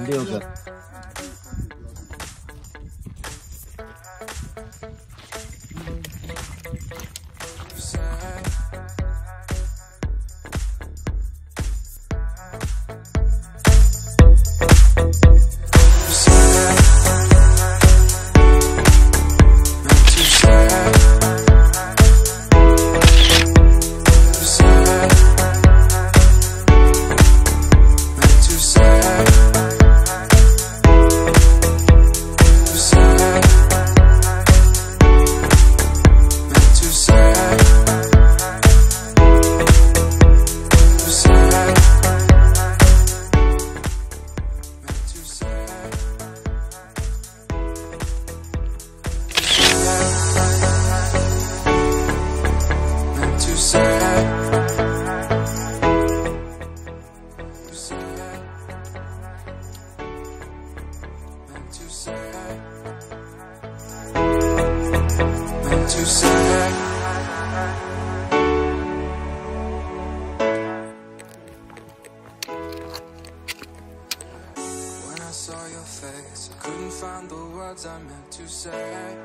6个。saw your face, I couldn't find the words I meant to say.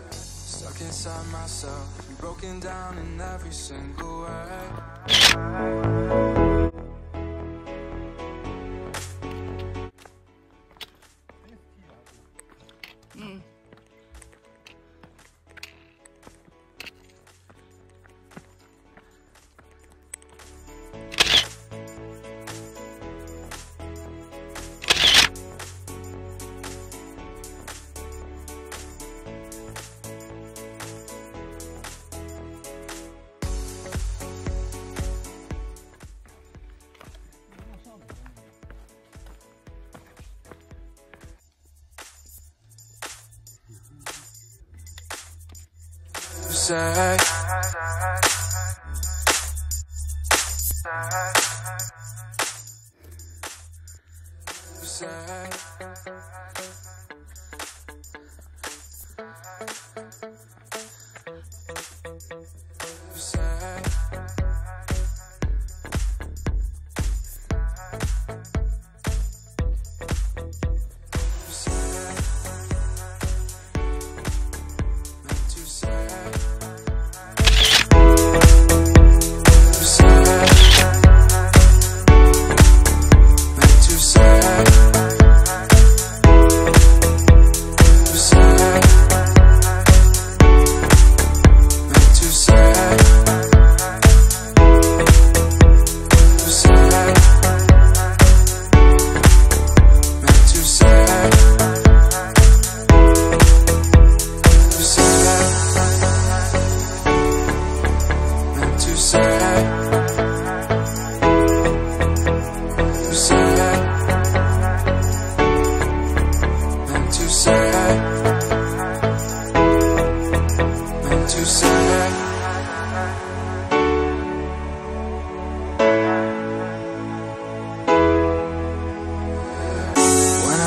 Stuck inside myself, and broken down in every single way. Say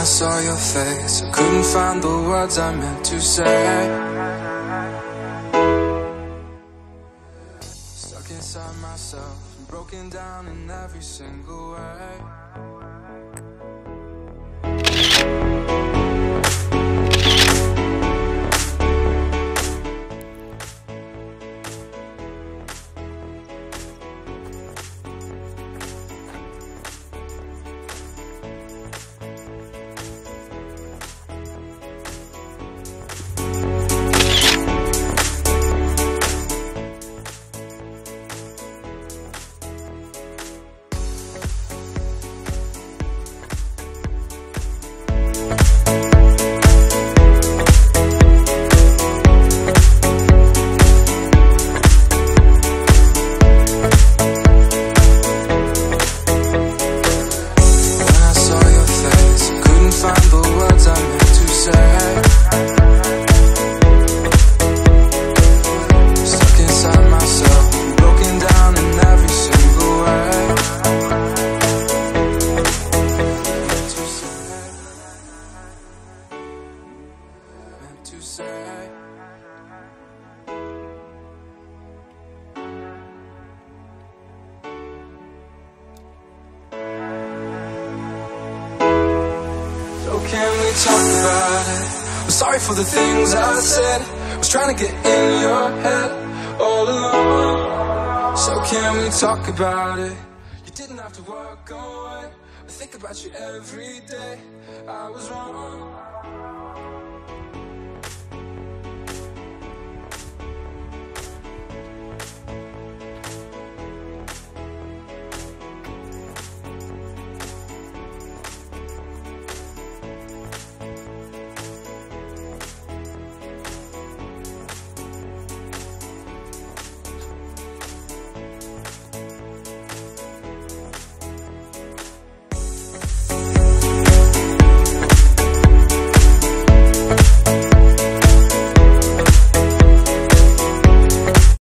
I saw your face, I couldn't find the words I meant to say. Stuck inside myself, and broken down in every single way. can we talk about it? I'm sorry for the things I said. Was trying to get in your head all along. So can we talk about it? You didn't have to walk away. I think about you every day. I was wrong.